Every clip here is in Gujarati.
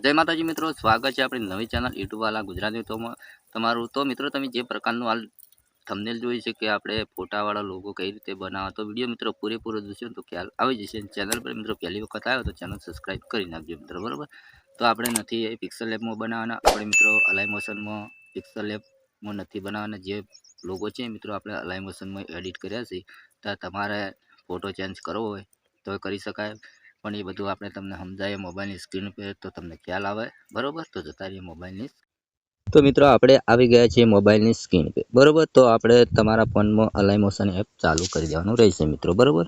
જય માતાજી મિત્રો, સ્વાગત છે આપણી નવી ચેનલ યુટ્યુબ વાલા ગુજરાતી તમારું. તો મિત્રો, તમે જે પ્રકારનું હાલ થંબનેલ જોઈ છે કે આપણે ફોટાવાળા લોગો કઈ રીતે બનાવવા, તો વિડીયો મિત્રો પૂરેપૂરો જોશો તો ખ્યાલ આવી જશે. ચેનલ પર મિત્રો પહેલી વખત આવ્યો તો ચેનલ સબસ્ક્રાઈબ કરી નાખજો મિત્રો, બરાબર. તો આપણે નથી એ પિક્સલ લેબમાં બનાવવાના, આપણે મિત્રો અલાઈ મોશનમાં પિક્સલ લેબમાં નથી બનાવવાના. જે લોગો છે મિત્રો આપણે અલાઈ મોશનમાં એડિટ કર્યા છે, તો તમારે ફોટો ચેન્જ કરવો હોય તો કરી શકાય. પણ એ બધું આપણે તમને સમજાય મોબાઈલની સ્ક્રીન પર તો તમને ખ્યાલ આવે, બરોબર. તો જતા રહીએ મોબાઈલની. તો મિત્રો આપણે આવી ગયા છીએ મોબાઈલની સ્ક્રીન પર, બરોબર. તો આપણે તમારા ફોનમાં અલાઈ મોશન એપ ચાલુ કરી દેવાનું રહેશે મિત્રો, બરોબર.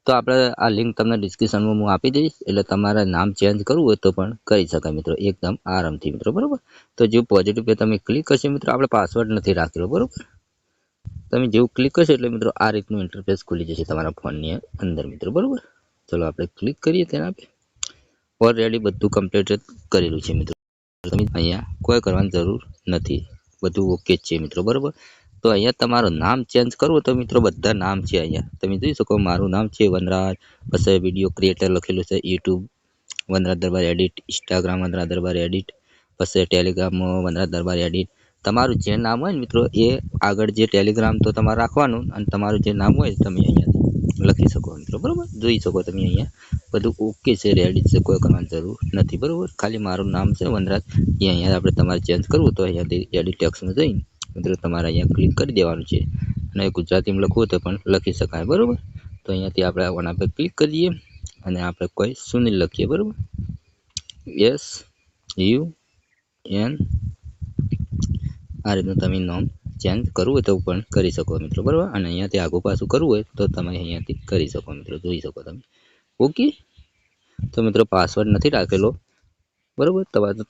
તો આપણે આ લિંક તમને ડિસ્ક્રિપ્શનમાં હું આપી દઈશ, એટલે તમારે નામ ચેન્જ કરવું હોય તો પણ કરી શકાય મિત્રો, એકદમ આરામથી મિત્રો, બરોબર. તો જે પોઝિટિવ પર તમે ક્લિક કરશો મિત્રો, આપણે પાસવર્ડ નથી રાખેલો, બરોબર. તમે જેવું ક્લિક કરશો એટલે મિત્રો આ રીતનું ઇન્ટરફેસ ખુલી જશે તમારા ફોનની અંદર મિત્રો, બરોબર. ચલો આપણે ક્લિક કરીએ તેના પર. ઓલરેડી બધું કમ્પ્લીટ કરેલું છે મિત્રો, તમે અહીંયા કોઈ કરવાની જરૂર નથી, બધું ઓકે જ છે મિત્રો, બરોબર. તો અહીંયા તમારું નામ ચેન્જ કરવું તો મિત્રો બધા નામ છે અહીંયા તમે જોઈ શકો. મારું નામ છે વનરાજ, પછી વિડીયો ક્રિએટર લખેલું છે, યુટ્યુબ વનરાજ દરબાર એડિટ, ઇન્સ્ટાગ્રામ વનરાજ દરબાર એડિટ, પછી ટેલિગ્રામમાં વનરાજ દરબાર એડિટ. તમારું જે નામ હોય ને મિત્રો એ આગળ જે ટેલિગ્રામ તો તમારે રાખવાનું, અને તમારું જે નામ હોય તમે અહીંયા લખી શકો મિત્રો, બરોબર. જોઈ શકો તમે અહીંયા બધું ઓકે છે, રેડી છે, કોઈ કરવાની જરૂર નથી, બરોબર. ખાલી મારું નામ છે વનરાજ, એ અહીંયા આપણે તમારે ચેન્જ કરવું તો અહીંયાથી એડિટ ટેક્સમાં જઈને મિત્રો તમારે અહીંયા ક્લિક કરી દેવાનું છે, અને ગુજરાતીમાં લખવું તો પણ લખી શકાય, બરોબર. તો અહીંયાથી આપણે આના પર ક્લિક કરીએ અને આપણે કોઈ સુનિલ લખીએ, બરોબર. SUN આ રીતનું તમે નામ ચેન્જ કરવું હોય તો પણ કરી શકો મિત્રો, બરાબર. અને અહીંયાથી આગું પાછું કરવું હોય તો તમે અહીંયાથી કરી શકો મિત્રો, જોઈ શકો તમે. ઓકે. તો મિત્રો પાસવર્ડ નથી રાખેલો, બરાબર.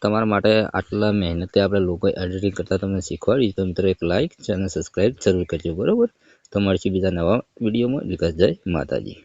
તમારા માટે આટલા મહેનતે આપણે લોકો એડિટિંગ કરતાં તમને શીખવાડી તો મિત્રો એક લાઇક, ચેનલ સબસ્ક્રાઈબ જરૂર કરજો, બરાબર. તો મળશે બીજા નવા વિડીયોમાં. વિકાસ જય માતાજી.